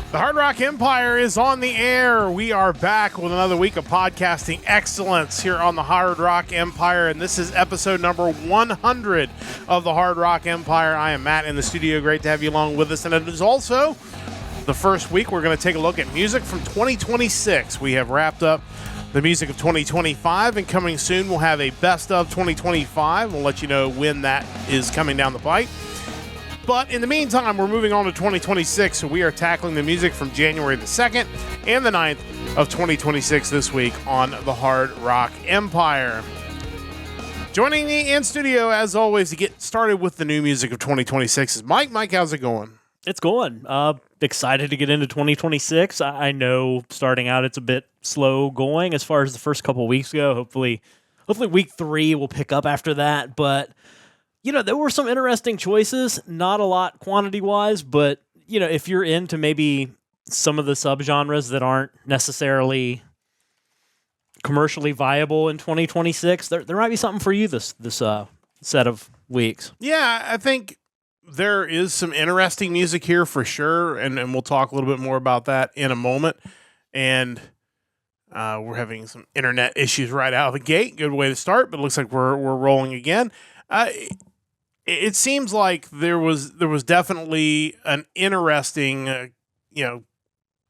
The Hard Rock Empire is on the air. We are back with another week of podcasting excellence here on the Hard Rock Empire, and this is episode number 100 of the Hard Rock Empire. I am Matt in the studio. Great to have you along with us, and it is also the first week we're going to take a look at music from 2026. We have wrapped up the music of 2025, and coming soon we'll have a best of 2025. We'll let you know when that is coming down the pipe. But in the meantime, we're moving on to 2026, so we are tackling the music from January the 2nd and the 9th of 2026 this week on the Hard Rock Empire. Joining me in studio, as always, to get started with the new music of 2026 is Mike. Mike, how's it going? It's going. Excited to get into 2026. I know starting out it's a bit slow going as far as the first couple weeks go. Hopefully week 3 will pick up after that, but you know, there were some interesting choices, not a lot quantity-wise, but, you know, if you're into maybe some of the subgenres that aren't necessarily commercially viable in 2026, there might be something for you this set of weeks. Yeah, I think there is some interesting music here for sure, and we'll talk a little bit more about that in a moment. And we're having some internet issues right out of the gate. Good way to start, but it looks like we're rolling again. It seems like there was definitely an interesting,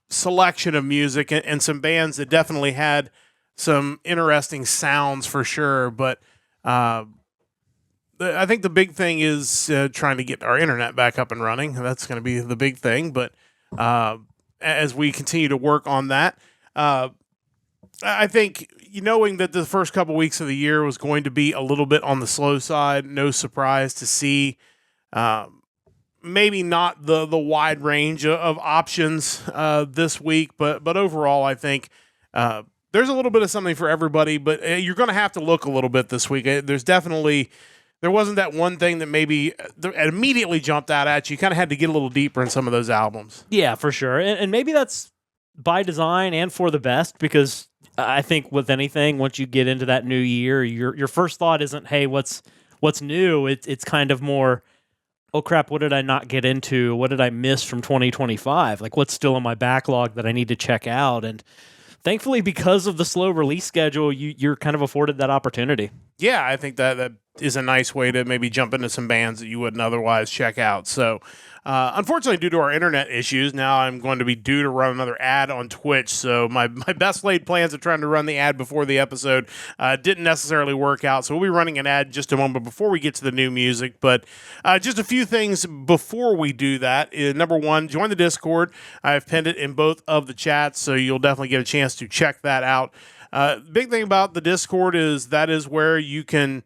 selection of music and some bands that definitely had some interesting sounds for sure. But I think the big thing is trying to get our internet back up and running. That's going to be the big thing. But as we continue to work on that, I think knowing that the first couple weeks of the year was going to be a little bit on the slow side, no surprise to see maybe not the wide range of options this week, but overall I think there's a little bit of something for everybody, but you're going to have to look a little bit this week. There wasn't that one thing that maybe immediately jumped out at you. You kind of had to get a little deeper in some of those albums. Yeah, for sure. And maybe that's by design and for the best, because I think with anything, once you get into that new year, your first thought isn't, hey, what's new? It's kind of more, oh crap, what did I not get into? What did I miss from 2025? Like, what's still in my backlog that I need to check out? And thankfully, because of the slow release schedule, you're kind of afforded that opportunity. Yeah, I think that is a nice way to maybe jump into some bands that you wouldn't otherwise check out. So, unfortunately, due to our internet issues, now I'm going to be due to run another ad on Twitch. So my best laid plans of trying to run the ad before the episode didn't necessarily work out. So we'll be running an ad just a moment before we get to the new music. But just a few things before we do that. Number one, join the Discord. I've pinned it in both of the chats, so you'll definitely get a chance to check that out. Big thing about the Discord is that is where you can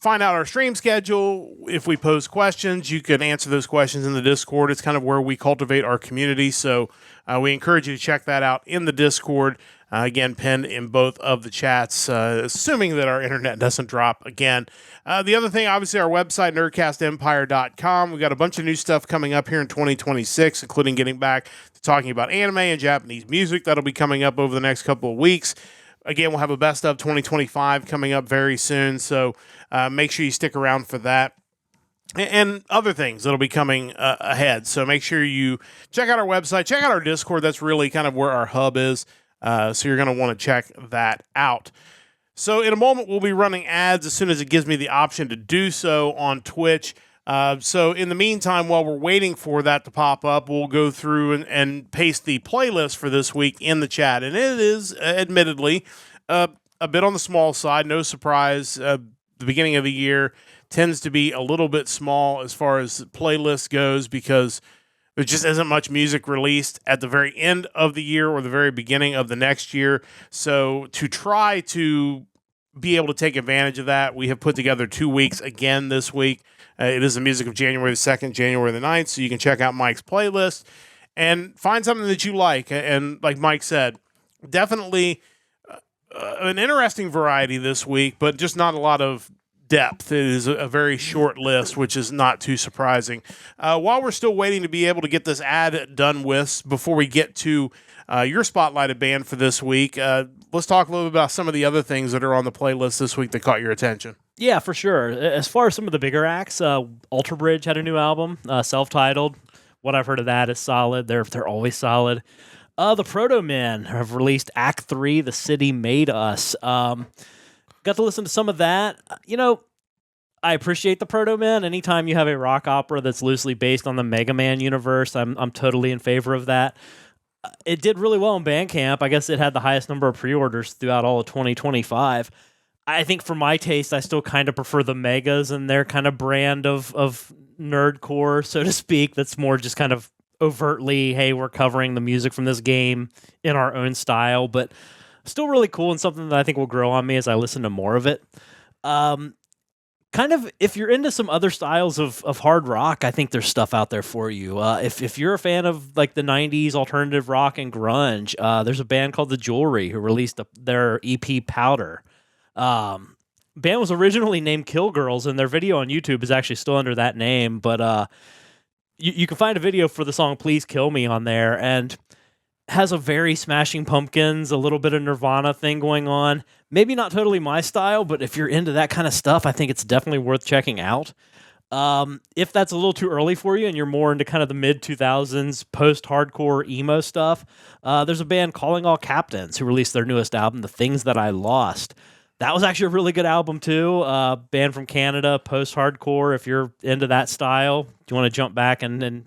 find out our stream schedule. If we pose questions, you can answer those questions in the Discord. It's kind of where we cultivate our community. So we encourage you to check that out in the Discord. Again, pinned in both of the chats, assuming that our internet doesn't drop again. The other thing, obviously, our website, nerdcastempire.com. We've got a bunch of new stuff coming up here in 2026, including getting back to talking about anime and Japanese music. That'll be coming up over the next couple of weeks. Again, we'll have a best of 2025 coming up very soon, so make sure you stick around for that. And other things that'll be coming ahead. So make sure you check out our website, check out our Discord. That's really kind of where our hub is, so you're going to want to check that out. So in a moment, we'll be running ads as soon as it gives me the option to do so on Twitch. So in the meantime, while we're waiting for that to pop up, we'll go through and paste the playlist for this week in the chat. And it is, admittedly, a bit on the small side. No surprise. The beginning of the year tends to be a little bit small as far as playlist goes because there just isn't much music released at the very end of the year or the very beginning of the next year. So to try to be able to take advantage of that, we have put together 2 weeks again this week. It is the music of January the 2nd, January the 9th, so you can check out Mike's playlist and find something that you like. And like Mike said, definitely an interesting variety this week, but just not a lot of depth. It is a very short list, which is not too surprising. While we're still waiting to be able to get this ad done with, before we get to your spotlighted band for this week, let's talk a little bit about some of the other things that are on the playlist this week that caught your attention. Yeah, for sure. As far as some of the bigger acts, Alter Bridge had a new album, self-titled, what I've heard of that is solid. They're always solid. The Proto Men have released Act 3, The City Made Us. Got to listen to some of that. I appreciate the Proto Men. Anytime you have a rock opera that's loosely based on the Mega Man universe, I'm totally in favor of that. It did really well in Bandcamp. I guess it had the highest number of pre-orders throughout all of 2025. I think for my taste, I still kind of prefer the Megas and their kind of brand of nerdcore, so to speak, that's more just kind of overtly, hey, we're covering the music from this game in our own style, but still really cool and something that I think will grow on me as I listen to more of it. Kind of, if you're into some other styles of hard rock, I think there's stuff out there for you. If you're a fan of like the 90s alternative rock and grunge, there's a band called The Jewelry who released their EP Powder. Band was originally named Kill Girls, and their video on YouTube is actually still under that name, but you can find a video for the song Please Kill Me on there, and has a very Smashing Pumpkins, a little bit of Nirvana thing going on. Maybe not totally my style, but if you're into that kind of stuff, I think it's definitely worth checking out. If that's a little too early for you and you're more into kind of the mid-2000s post-hardcore emo stuff, there's a band Calling All Captains who released their newest album, The Things That I Lost. That was actually a really good album too. Band from Canada, post-hardcore. If you're into that style, do you want to jump back and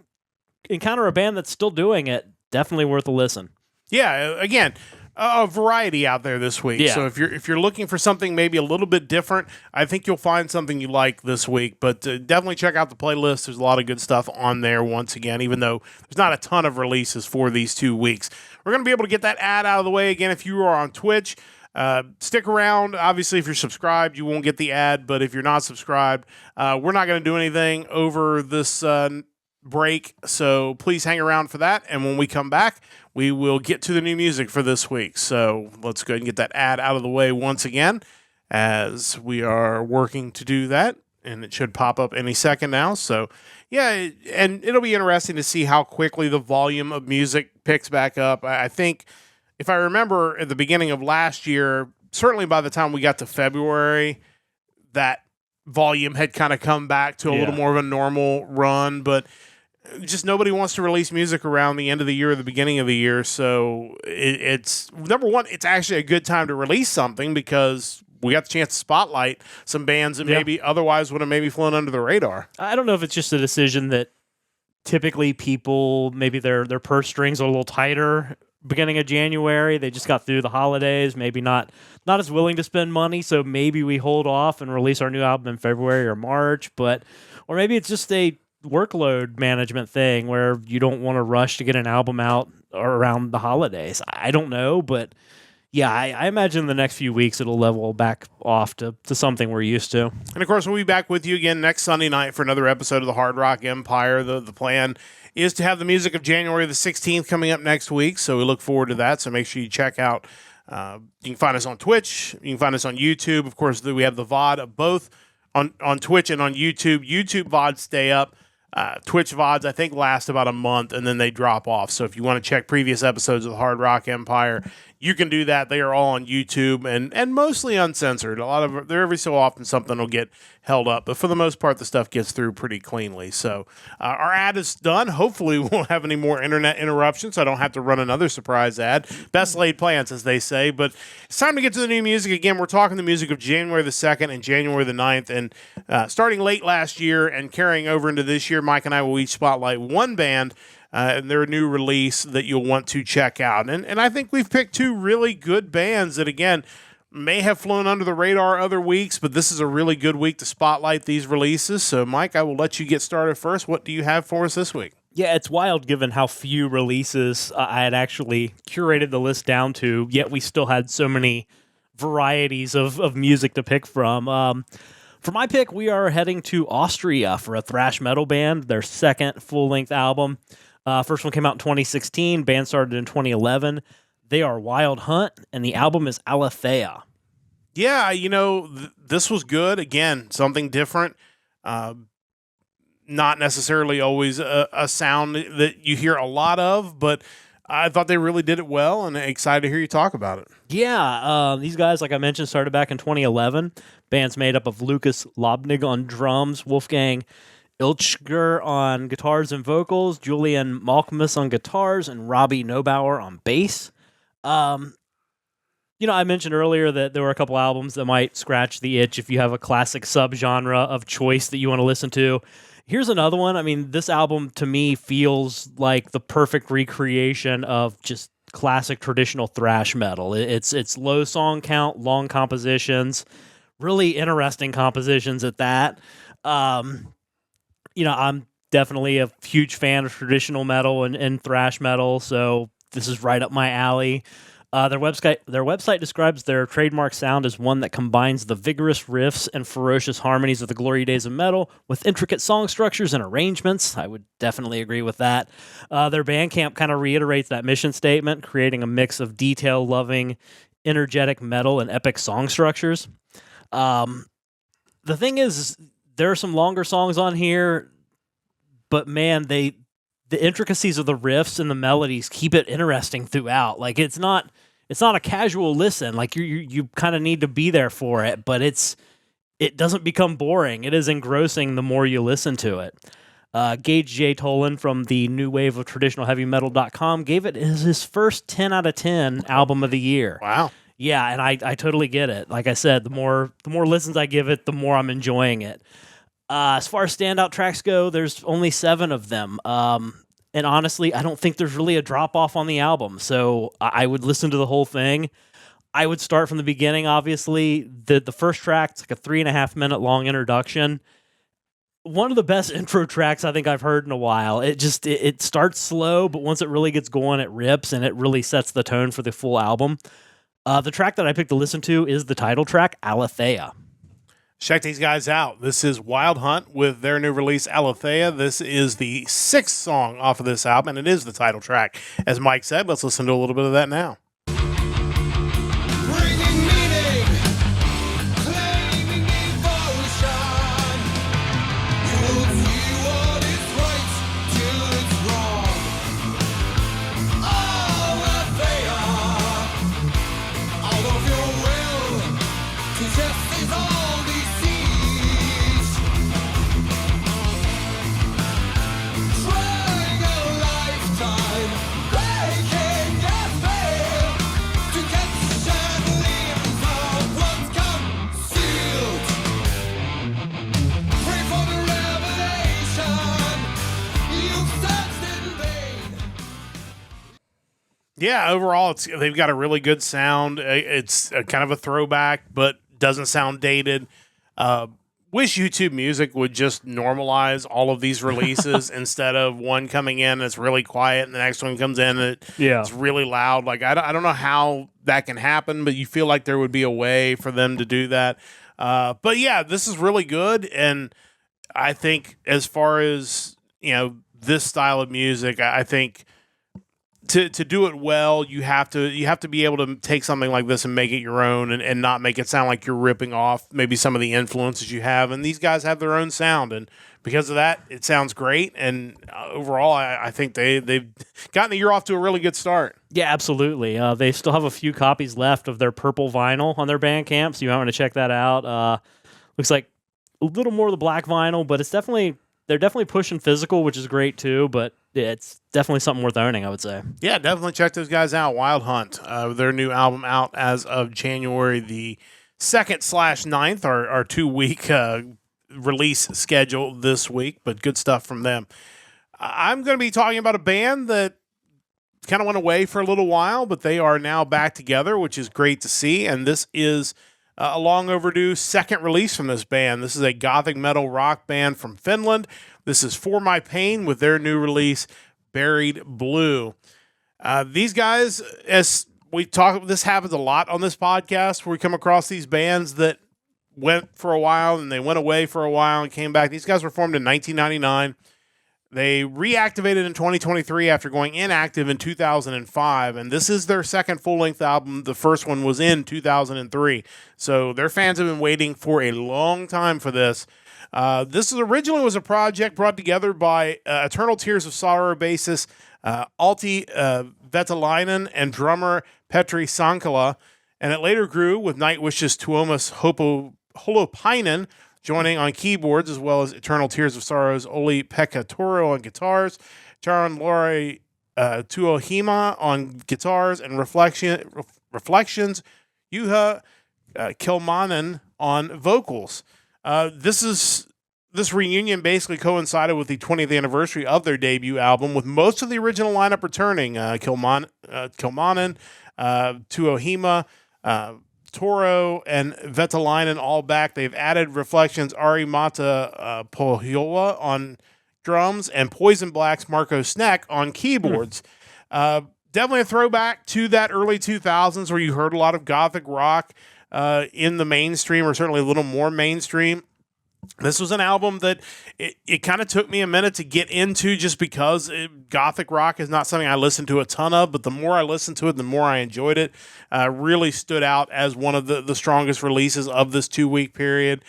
encounter a band that's still doing it, definitely worth a listen. Yeah, again, a variety out there this week. Yeah. So if you're looking for something maybe a little bit different, I think you'll find something you like this week. But definitely check out the playlist. There's a lot of good stuff on there once again, even though there's not a ton of releases for these 2 weeks. We're going to be able to get that ad out of the way again if you are on Twitch. Stick around. Obviously, if you're subscribed, you won't get the ad. But if you're not subscribed, we're not going to do anything over this break, so please hang around for that, and when we come back, we will get to the new music for this week. So let's go ahead and get that ad out of the way once again, as we are working to do that, and it should pop up any second now. So yeah, and it'll be interesting to see how quickly the volume of music picks back up. I think, if I remember at the beginning of last year, certainly by the time we got to February, that volume had kind of come back to a little more of a normal run, but just nobody wants to release music around the end of the year or the beginning of the year. So it's number one, it's actually a good time to release something because we got the chance to spotlight some bands that maybe otherwise would have maybe flown under the radar. I don't know if it's just a decision that typically people, maybe their purse strings are a little tighter beginning of January. They just got through the holidays, maybe not as willing to spend money. So maybe we hold off and release our new album in February or March, or maybe it's just a workload management thing where you don't want to rush to get an album out around the holidays. I don't know, but yeah, I imagine the next few weeks it'll level back off to something we're used to. And of course, we'll be back with you again next Sunday night for another episode of the Hard Rock Empire. The plan is to have the music of January the 16th coming up next week, so we look forward to that. So make sure you check out. You can find us on Twitch. You can find us on YouTube. Of course, we have the VOD both on Twitch and on YouTube. YouTube VODs stay up. Twitch VODs, I think, last about a month, and then they drop off. So if you want to check previous episodes of the Hard Rock Empire, you can do that. They are all on YouTube and mostly uncensored. There every so often something will get held up, but for the most part, the stuff gets through pretty cleanly. So our ad is done. Hopefully, we won't have any more internet interruptions, so I don't have to run another surprise ad. Best laid plans, as they say. But it's time to get to the new music again. We're talking the music of January the 2nd and January the 9th, and starting late last year and carrying over into this year, Mike and I will each spotlight one band and their new release that you'll want to check out. And I think we've picked two really good bands that, again, may have flown under the radar other weeks, but this is a really good week to spotlight these releases. So, Mike, I will let you get started first. What do you have for us this week? Yeah, it's wild given how few releases I had actually curated the list down to, yet we still had so many varieties of music to pick from. For my pick, we are heading to Austria for a thrash metal band, their second full-length album. First one came out in 2016. Band started in 2011. They are Wildhunt, and the album is Aletheia. Yeah, this was good. Again, something different. Not necessarily always a sound that you hear a lot of, but I thought they really did it well, and excited to hear you talk about it. Yeah, these guys, like I mentioned, started back in 2011. Band's made up of Lucas Lobnig on drums, Wolfgang Ilchger on guitars and vocals, Julian Malkmus on guitars, and Robbie Neubauer on bass. I mentioned earlier that there were a couple albums that might scratch the itch if you have a classic subgenre of choice that you want to listen to. Here's another one. I mean, this album to me feels like the perfect recreation of just classic traditional thrash metal. It's low song count, long compositions, really interesting compositions at that. I'm definitely a huge fan of traditional metal and thrash metal, so this is right up my alley. Their website describes their trademark sound as one that combines the vigorous riffs and ferocious harmonies of the glory days of metal with intricate song structures and arrangements. I would definitely agree with that. Their Bandcamp kind of reiterates that mission statement, creating a mix of detail-loving, energetic metal and epic song structures. The thing is, there are some longer songs on here, but man, the intricacies of the riffs and the melodies keep it interesting throughout. Like it's not a casual listen. Like you kind of need to be there for it, but it doesn't become boring. It is engrossing the more you listen to it. Gage J. Tolan from the New Wave of Traditional Heavy Metal.com gave it his first 10 out of 10 album of the year. Wow. Yeah, and I totally get it. Like I said, the more listens I give it, the more I'm enjoying it. As far as standout tracks go, there's only 7 of them. And honestly, I don't think there's really a drop-off on the album, so I would listen to the whole thing. I would start from the beginning, obviously. The first track, it's like a 3.5-minute long introduction. One of the best intro tracks I think I've heard in a while. It starts slow, but once it really gets going, it rips, and it really sets the tone for the full album. The track that I picked to listen to is the title track, Aletheia. Check these guys out. This is Wildhunt with their new release, Aletheia. This is the 6th song off of this album, and it is the title track. As Mike said, let's listen to a little bit of that now. Yeah, overall, they've got a really good sound. It's a kind of a throwback, but doesn't sound dated. Wish YouTube Music would just normalize all of these releases instead of one coming in that's really quiet and the next one comes in and it's really loud. Like I don't know how that can happen, but you feel like there would be a way for them to do that. But yeah, this is really good, and I think as far as this style of music, I think. To do it well, you have to be able to take something like this and make it your own and not make it sound like you're ripping off maybe some of the influences you have. And these guys have their own sound, and because of that, it sounds great. And overall, I think they've gotten the year off to a really good start. Yeah, absolutely. They still have a few copies left of their purple vinyl on their Bandcamp, so you might want to check that out. Looks like a little more of the black vinyl, but they're definitely pushing physical, which is great too, but it's definitely something worth owning, I would say. Yeah, definitely check those guys out. Wildhunt, their new album out as of January the 2nd/9th, our 2-week release schedule this week, but good stuff from them. I'm going to be talking about a band that kind of went away for a little while, but they are now back together, which is great to see, and this is a long overdue second release from this band. This is a gothic metal rock band from Finland. This is For My Pain with their new release, Buried Blue. These guys, as we talk, this happens a lot on this podcast where we come across these bands that went for a while and they went away for a while and came back. These guys were formed in 1999. They reactivated in 2023 after going inactive in 2005, and this is their second full-length album. The first one was in 2003, so their fans have been waiting for a long time for this. This originally was a project brought together by Eternal Tears of Sorrow bassist Alti Vetalainen and drummer Petri Sankala, and it later grew with Nightwish's Tuomas Holopainen Joining on keyboards, as well as Eternal Tears of Sorrow's Oli-Pekka Toro on guitars, Charan Lori Tuohima on guitars, and Reflections Juha Kilmanen on vocals. This reunion basically coincided with the 20th anniversary of their debut album, with most of the original lineup returning. Kilmanen, Tuohima, Toro, and Vetalainen all back. They've added Reflections' Ari Mata Pohjola on drums and Poison Black's Marco Snack on keyboards. Definitely a throwback to that early 2000s where you heard a lot of gothic rock in the mainstream, or certainly a little more mainstream. This was an album that it kind of took me a minute to get into, just because gothic rock is not something I listen to a ton of, but the more I listened to it, the more I enjoyed it. Really stood out as one of the strongest releases of this 2-week period.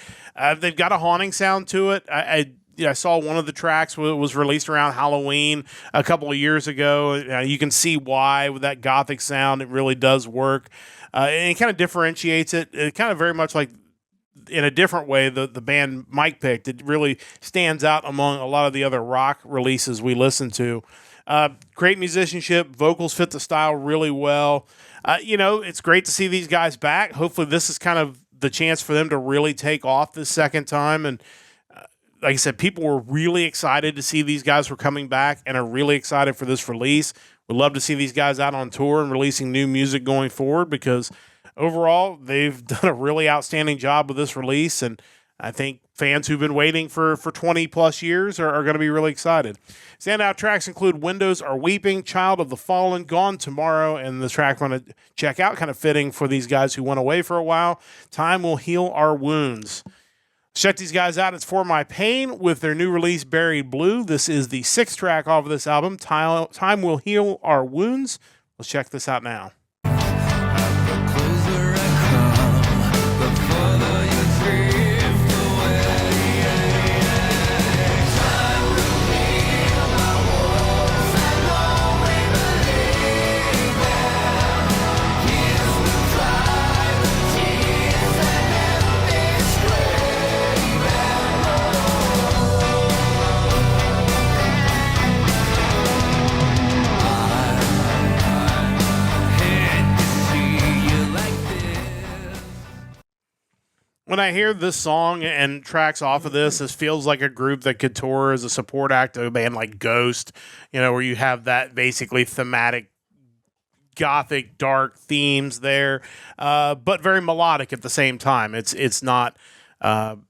They've got a haunting sound to it. I saw one of the tracks was released around Halloween a couple of years ago. You can see why with that gothic sound. It really does work. And it kind of differentiates it. It kind of very much like, in a different way, the band Mike picked. It really stands out among a lot of the other rock releases we listen to. Great musicianship. Vocals fit the style really well. It's great to see these guys back. Hopefully this is kind of the chance for them to really take off this second time. And like I said, people were really excited to see these guys were coming back and are really excited for this release. We'd love to see these guys out on tour and releasing new music going forward, because overall, they've done a really outstanding job with this release, and I think fans who've been waiting for 20-plus years are going to be really excited. Standout tracks include Windows Are Weeping, Child of the Fallen, Gone Tomorrow, and the track I'm going to check out, kind of fitting for these guys who went away for a while, Time Will Heal Our Wounds. Check these guys out. It's For My Pain with their new release, Buried Blue. This is the 6th track off of this album, Time Will Heal Our Wounds. Let's check this out now. When I hear this song and tracks off of this feels like a group that could tour as a support act of a band like Ghost, where you have that basically thematic, gothic, dark themes there, but very melodic at the same time. It's not on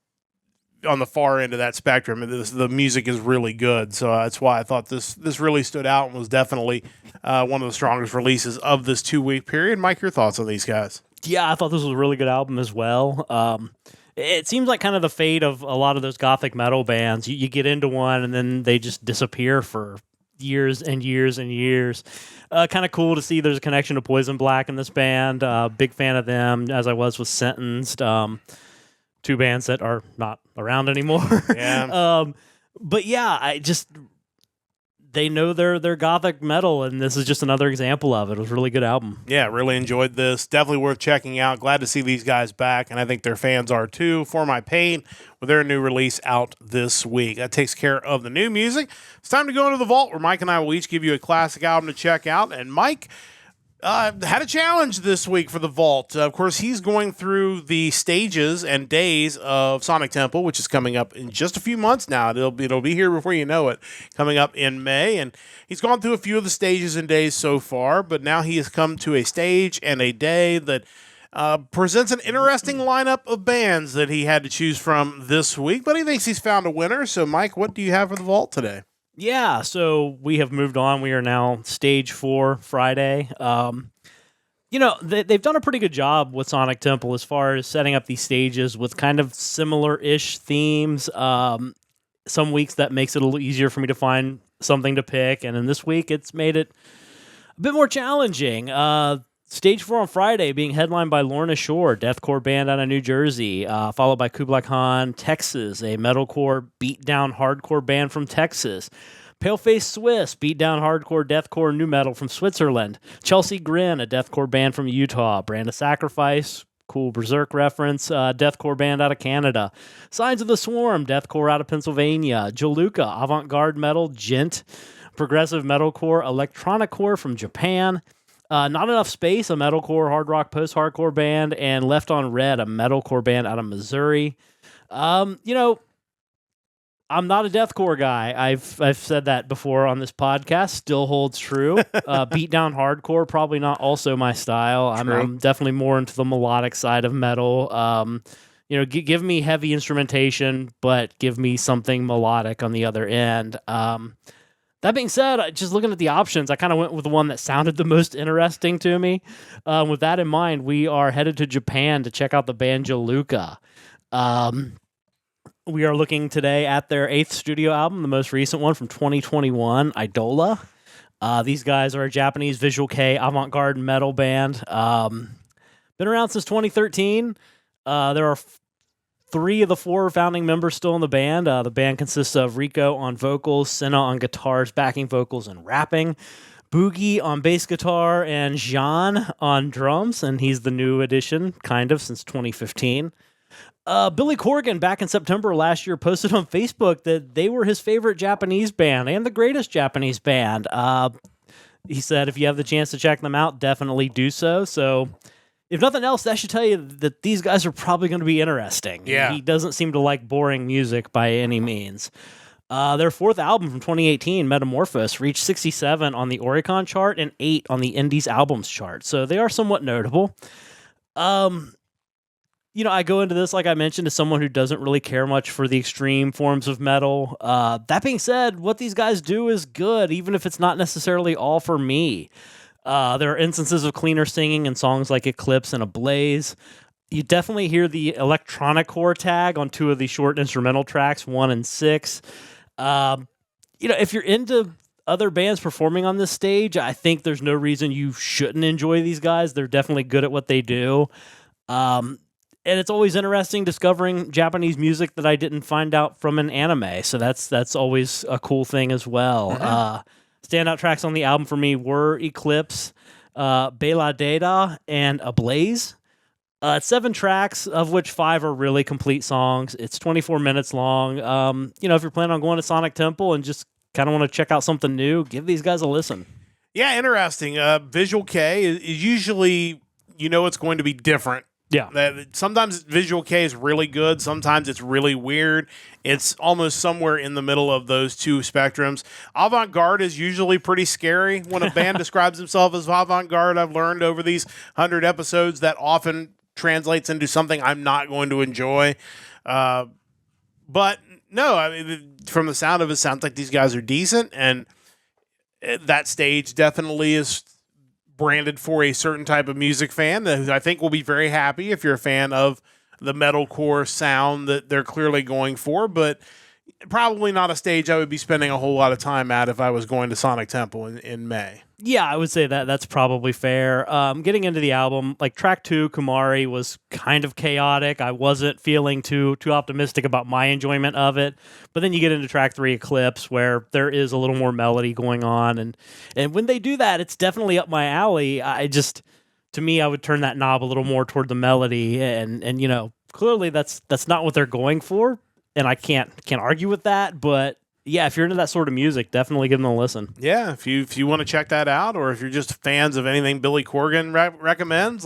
the far end of that spectrum. The music is really good, so that's why I thought this really stood out and was definitely one of the strongest releases of this 2-week period. Mike, your thoughts on these guys? Yeah, I thought this was a really good album as well. It seems like kind of the fate of a lot of those gothic metal bands. You get into one and then they just disappear for years and years and years. Kind of cool to see there's a connection to Poison Black in this band. Big fan of them, as I was with Sentenced. 2 bands that are not around anymore. Yeah. But yeah, they know their gothic metal, and this is just another example of it. It was a really good album. Yeah, really enjoyed this. Definitely worth checking out. Glad to see these guys back, and I think their fans are too. For My Pain, with their new release out this week. That takes care of the new music. It's time to go into the vault, where Mike and I will each give you a classic album to check out. And Mike had a challenge this week for the vault. Of course, he's going through the stages and days of Sonic Temple, which is coming up in just a few months now. It'll be here before you know it, coming up in May. And he's gone through a few of the stages and days so far, but now he has come to a stage and a day that presents an interesting lineup of bands that he had to choose from this week. But he thinks he's found a winner. So, Mike, what do you have for the vault today? Yeah, so we have moved on. We are now stage 4 Friday. They've done a pretty good job with Sonic Temple as far as setting up these stages with kind of similar-ish themes. Some weeks that makes it a little easier for me to find something to pick, and then this week it's made it a bit more challenging. Stage 4 on Friday being headlined by Lorna Shore, deathcore band out of New Jersey, followed by Kublai Khan, Texas, a metalcore beatdown hardcore band from Texas. Paleface Swiss, beatdown hardcore deathcore new metal from Switzerland. Chelsea Grin, a deathcore band from Utah. Brand of Sacrifice, Cool Berserk reference. Deathcore band out of Canada. Signs of the Swarm, deathcore out of Pennsylvania. Jiluka, avant-garde metal, gent. Progressive metalcore, electronic core from Japan. Not Enough Space, a metalcore, hard rock, post-hardcore band. And Left on Red, a metalcore band out of Missouri. I'm not a deathcore guy. I've said that before on this podcast. Still holds true. Beatdown hardcore, probably not also my style. I'm definitely more into the melodic side of metal. Give me heavy instrumentation, but give me something melodic on the other end. That being said, just looking at the options, I kind of went with the one that sounded the most interesting to me. With that in mind, we are headed to Japan to check out the band Jiluka. We are looking today at their 8th studio album, the most recent one from 2021, Idola. These guys are a Japanese visual kei avant-garde metal band. Been around since 2013. There are 3 of the 4 founding members still in the band. The band consists of Rico on vocals, Senna on guitars, backing vocals, and rapping. Boogie on bass guitar, and Jean on drums, and he's the new addition, kind of, since 2015. Billy Corgan, back in September last year, posted on Facebook that they were his favorite Japanese band and the greatest Japanese band. He said, if you have the chance to check them out, definitely do so. So, if nothing else, that should tell you that these guys are probably going to be interesting. Yeah. He doesn't seem to like boring music by any means. Their 4th album from 2018, Metamorphosis, reached 67 on the Oricon chart and 8 on the Indies Albums chart. So, they are somewhat notable. I go into this, like I mentioned, as someone who doesn't really care much for the extreme forms of metal. That being said, what these guys do is good, even if it's not necessarily all for me. There are instances of cleaner singing in songs like Eclipse and Ablaze. You definitely hear the electronic core tag on 2 of the short instrumental tracks, 1 and 6. If you're into other bands performing on this stage, I think there's no reason you shouldn't enjoy these guys. They're definitely good at what they do. And it's always interesting discovering Japanese music that I didn't find out from an anime. So that's always a cool thing as well. Mm-hmm. Standout tracks on the album for me were Eclipse, Bela Data, and Ablaze. 7 tracks, of which 5 are really complete songs. It's 24 minutes long. If you're planning on going to Sonic Temple and just kind of want to check out something new, give these guys a listen. Yeah, interesting. Visual kei is usually, it's going to be different. Yeah. Sometimes visual kei is really good. Sometimes it's really weird. It's almost somewhere in the middle of those 2 spectrums. Avant-garde is usually pretty scary. When a band describes themselves as avant-garde, I've learned over these 100 episodes that often translates into something I'm not going to enjoy. But no, from the sound of it, sounds like these guys are decent. And that stage definitely is branded for a certain type of music fan that I think will be very happy if you're a fan of the metalcore sound that they're clearly going for, but probably not a stage I would be spending a whole lot of time at if I was going to Sonic Temple in May. Yeah, I would say that's probably fair. Getting into the album, like track 2, Kumari, was kind of chaotic. I wasn't feeling too optimistic about my enjoyment of it. But then you get into track 3, Eclipse, where there is a little more melody going on. And when they do that, it's definitely up my alley. To me, I would turn that knob a little more toward the melody. And clearly that's not what they're going for. And I can't argue with that, but yeah, if you're into that sort of music, definitely give them a listen. Yeah, if you want to check that out, or if you're just fans of anything Billy Corgan recommends,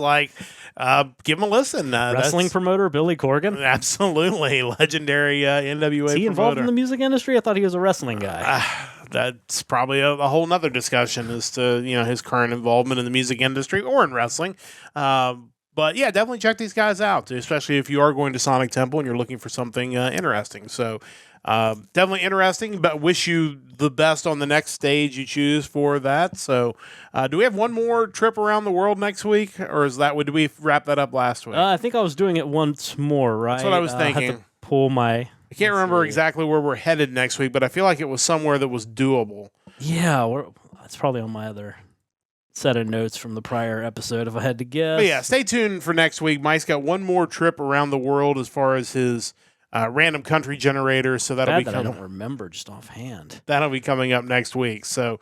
give them a listen. Wrestling promoter Billy Corgan? Absolutely. Legendary NWA Is he involved promoter. in the music industry? I thought he was a wrestling guy. That's probably a whole nother discussion as to his current involvement in the music industry or in wrestling. But yeah, definitely check these guys out, especially if you are going to Sonic Temple and you're looking for something interesting. So definitely interesting, but wish you the best on the next stage you choose for that. So do we have one more trip around the world next week, or did we wrap that up last week? I think I was doing it once more, right? That's what I was thinking. I had to pull my... I can't remember exactly where we're headed next week, but I feel like it was somewhere that was doable. Yeah, that's probably on my other set of notes from the prior episode, if I had to guess. But yeah, stay tuned for next week. Mike's got one more trip around the world as far as his random country generator, so that'll Bad be that coming. I don't remember just offhand. That'll be coming up next week. So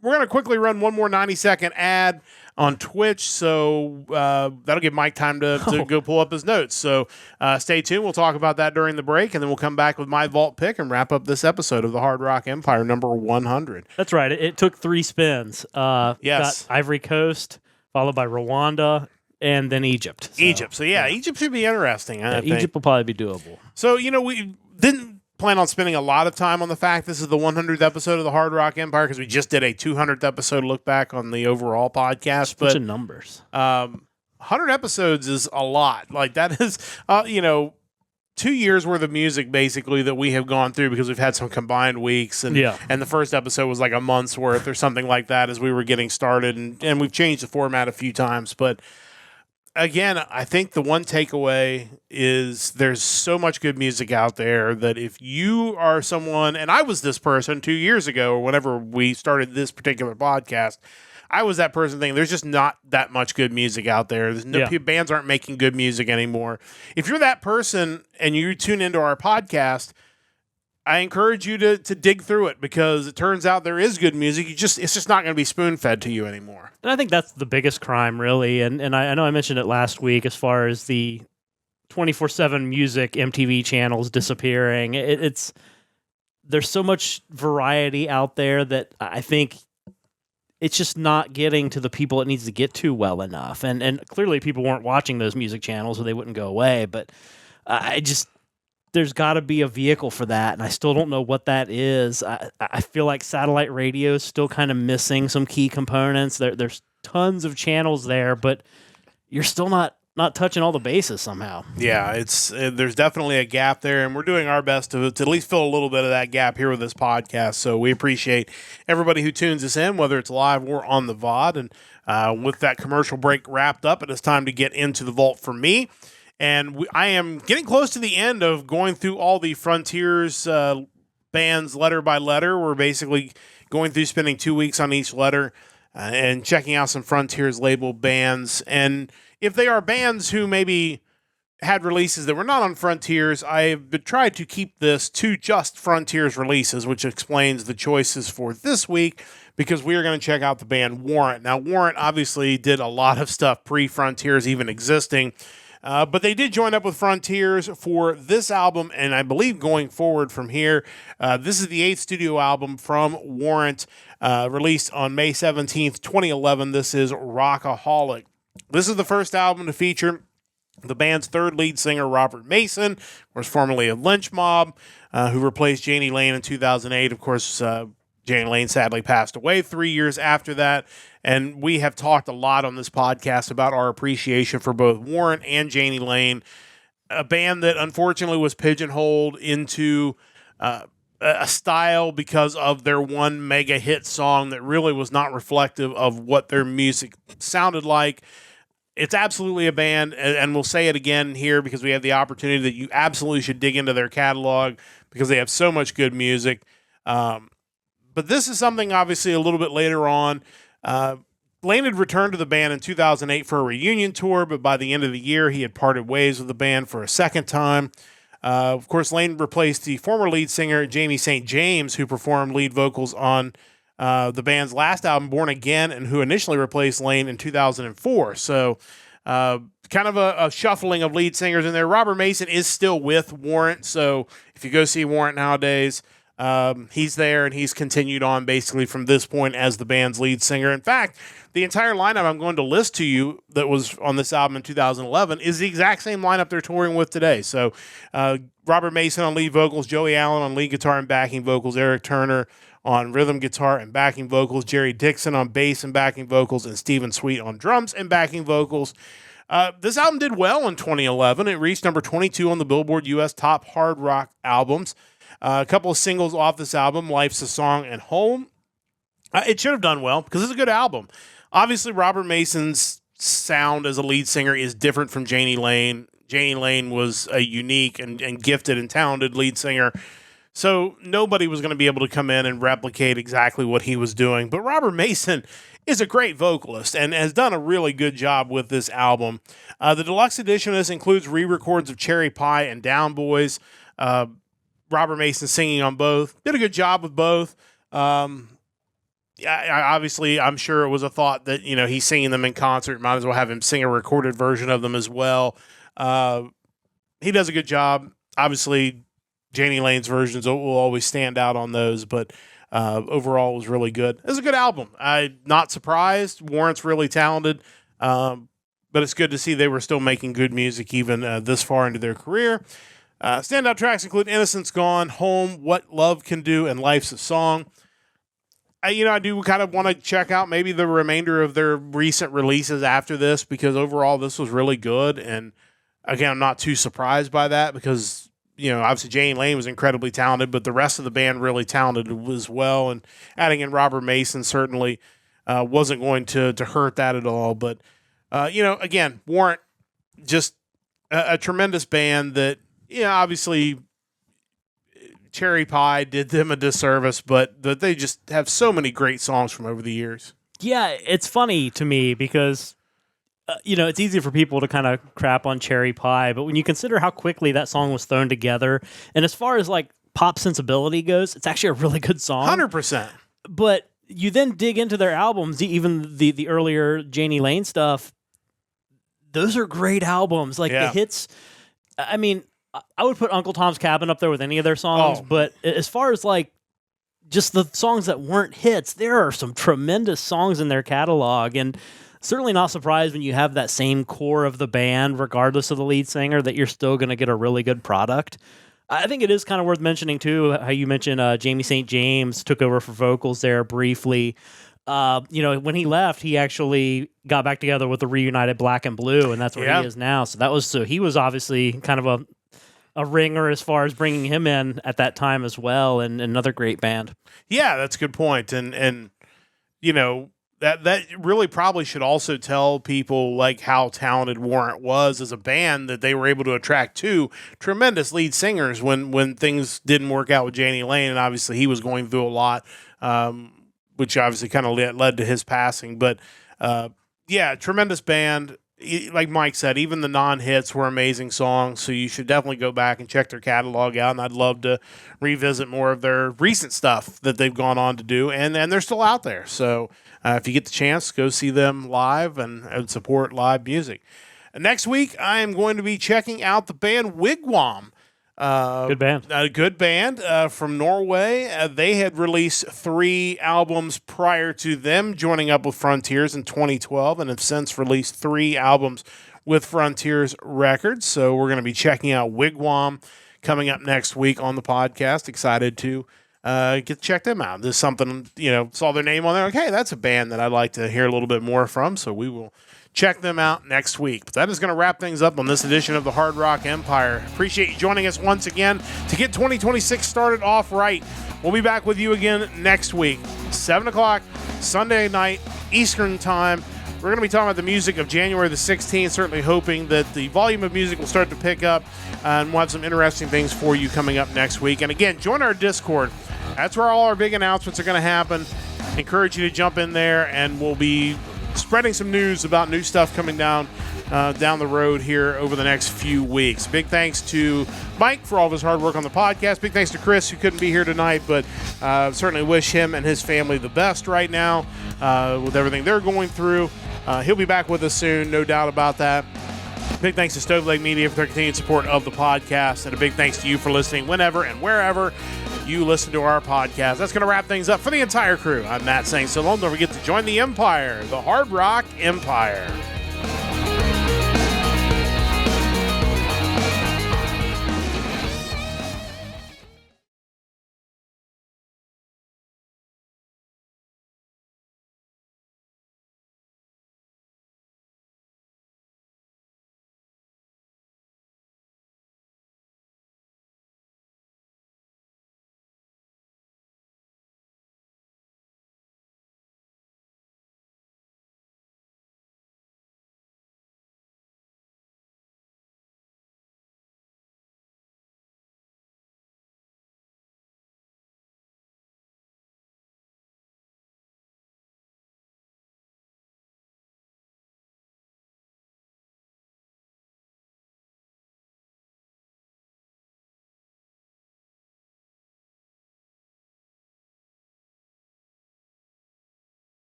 we're going to quickly run one more 90-second ad on Twitch, so that'll give Mike time to go pull up his notes. So stay tuned. We'll talk about that during the break, and then we'll come back with my vault pick and wrap up this episode of the Hard Rock Empire number 100. That's right. It took 3 spins. Yes. Got Ivory Coast, followed by Rwanda, and then Egypt. So Egypt should be interesting. I think. Egypt will probably be doable. So, we didn't plan on spending a lot of time on the fact this is the 100th episode of the Hard Rock Empire because we just did a 200th episode look back on the overall podcast. Bunch of numbers. 100 episodes is a lot. Like that is, 2 years worth of music basically that we have gone through because we've had some combined weeks and the first episode was like a month's worth or something like that as we were getting started and we've changed the format a few times, but again, I think the one takeaway is there's so much good music out there that if you are someone, and I was this person 2 years ago or whenever we started this particular podcast, I was that person thinking there's just not that much good music out there. There's no bands aren't making good music anymore. If you're that person and you tune into our podcast, I encourage you to dig through it because it turns out there is good music. It's just not going to be spoon-fed to you anymore. And I think that's the biggest crime, really. And I know I mentioned it last week as far as the 24/7 music MTV channels disappearing. There's so much variety out there that I think it's just not getting to the people it needs to get to well enough. And clearly people weren't watching those music channels or they wouldn't go away. But there's got to be a vehicle for that, and I still don't know what that is. I feel like satellite radio is still kind of missing some key components. There's tons of channels there, but you're still not touching all the bases somehow. Yeah, there's definitely a gap there, and we're doing our best to at least fill a little bit of that gap here with this podcast. So we appreciate everybody who tunes us in, whether it's live or on the VOD. And with that commercial break wrapped up, it is time to get into the vault for me. And I am getting close to the end of going through all the Frontiers bands letter by letter. We're basically going through spending 2 weeks on each letter and checking out some Frontiers labeled bands. And if they are bands who maybe had releases that were not on Frontiers, I've tried to keep this to just Frontiers releases, which explains the choices for this week because we are going to check out the band Warrant. Now, Warrant obviously did a lot of stuff pre-Frontiers even existing. But they did join up with Frontiers for this album, and I believe going forward from here, this is the 8th studio album from Warrant, released on May 17th, 2011. This is Rockaholic. This is the first album to feature the band's third lead singer, Robert Mason, was formerly of Lynch Mob, who replaced Janie Lane in 2008. Of course, Janie Lane sadly passed away 3 years after that. And we have talked a lot on this podcast about our appreciation for both Warrant and Janie Lane, a band that unfortunately was pigeonholed into a style because of their one mega hit song that really was not reflective of what their music sounded like. It's absolutely a band, and we'll say it again here because we have the opportunity that you absolutely should dig into their catalog because they have so much good music. But this is something obviously a little bit later on. Lane had returned to the band in 2008 for a reunion tour, but by the end of the year, he had parted ways with the band for a second time. Of course, Lane replaced the former lead singer, Jamie St. James, who performed lead vocals on the band's last album, Born Again, and who initially replaced Lane in 2004. So kind of a shuffling of lead singers in there. Robert Mason is still with Warrant, so if you go see Warrant nowadays, he's there, and he's continued on basically from this point as the band's lead singer. In fact, the entire lineup I'm going to list to you that was on this album in 2011 is the exact same lineup they're touring with today. So Robert Mason on lead vocals, Joey Allen on lead guitar and backing vocals, Eric Turner on rhythm guitar and backing vocals, Jerry Dixon on bass and backing vocals, and Stephen Sweet on drums and backing vocals. This album did well in 2011. It reached number 22 on the Billboard U.S. Top Hard Rock Albums. A couple of singles off this album, Life's a Song and Home. It should have done well because it's a good album. Obviously, Robert Mason's sound as a lead singer is different from Janie Lane. Janie Lane was a unique and gifted and talented lead singer, so nobody was going to be able to come in and replicate exactly what he was doing. But Robert Mason is a great vocalist and has done a really good job with this album. The deluxe edition of this includes re-records of Cherry Pie and Down Boys. Robert Mason singing on both. Did a good job with both. obviously, I'm sure it was a thought that, he's singing them in concert. Might as well have him sing a recorded version of them as well. He does a good job. Obviously, Janie Lane's versions will always stand out on those, but overall, it was really good. It was a good album. I'm not surprised. Warrant's really talented, but it's good to see they were still making good music even this far into their career. Standout tracks include Innocence Gone, Home, What Love Can Do, and Life's a Song. I do kind of want to check out maybe the remainder of their recent releases after this, because overall this was really good. And again, I'm not too surprised by that because, obviously Janie Lane was incredibly talented, but the rest of the band really talented as well. And adding in Robert Mason certainly wasn't going to hurt that at all. But, again, Warrant, just a tremendous band that, obviously Cherry Pie did them a disservice, but they just have so many great songs from over the years. Yeah, it's funny to me because, it's easy for people to kind of crap on Cherry Pie, but when you consider how quickly that song was thrown together, and as far as like pop sensibility goes, it's actually a really good song. 100%. But you then dig into their albums, even the earlier Janie Lane stuff, those are great albums. Like the hits, I mean, I would put Uncle Tom's Cabin up there with any of their songs, but as far as like just the songs that weren't hits, there are some tremendous songs in their catalog, and certainly not surprised when you have that same core of the band, regardless of the lead singer, that you're still going to get a really good product. I think it is kind of worth mentioning, too, how you mentioned Jamie St. James took over for vocals there briefly. When he left, he actually got back together with the reunited Black and Blue, and that's where he is now. So he was obviously kind of a ringer as far as bringing him in at that time as well, and another great band. Yeah, that's a good point. And that really probably should also tell people like how talented Warrant was as a band, that they were able to attract two tremendous lead singers when things didn't work out with Janie Lane, and obviously he was going through a lot, which obviously kind of led to his passing. But tremendous band. Like Mike said, even the non-hits were amazing songs, so you should definitely go back and check their catalog out, and I'd love to revisit more of their recent stuff that they've gone on to do, and they're still out there. So if you get the chance, go see them live and support live music. Next week, I am going to be checking out the band Wigwam. Good band. A good band from Norway. They had released 3 albums prior to them joining up with Frontiers in 2012, and have since released 3 albums with Frontiers Records. So we're going to be checking out Wigwam coming up next week on the podcast. Excited to check them out. There's something, saw their name on there. Okay, that's a band that I'd like to hear a little bit more from, so we will check them out next week. But that is going to wrap things up on this edition of the Hard Rock Empire. Appreciate you joining us once again to get 2026 started off right. We'll be back with you again next week, 7 o'clock, Sunday night, Eastern Time. We're going to be talking about the music of January the 16th, certainly hoping that the volume of music will start to pick up, and we'll have some interesting things for you coming up next week. And again, join our Discord. That's where all our big announcements are going to happen. Encourage you to jump in there, and we'll be spreading some news about new stuff coming down the road here over the next few weeks. Big thanks to Mike for all of his hard work on the podcast. Big thanks to Chris, who couldn't be here tonight, but certainly wish him and his family the best right now with everything they're going through. He'll be back with us soon, no doubt about that. Big thanks to Stoveleg Media for their continued support of the podcast, and a big thanks to you for listening whenever and wherever you listen to our podcast. That's going to wrap things up for the entire crew. I'm Matt saying so long. Don't forget to join the Empire, the Hard Rock Empire.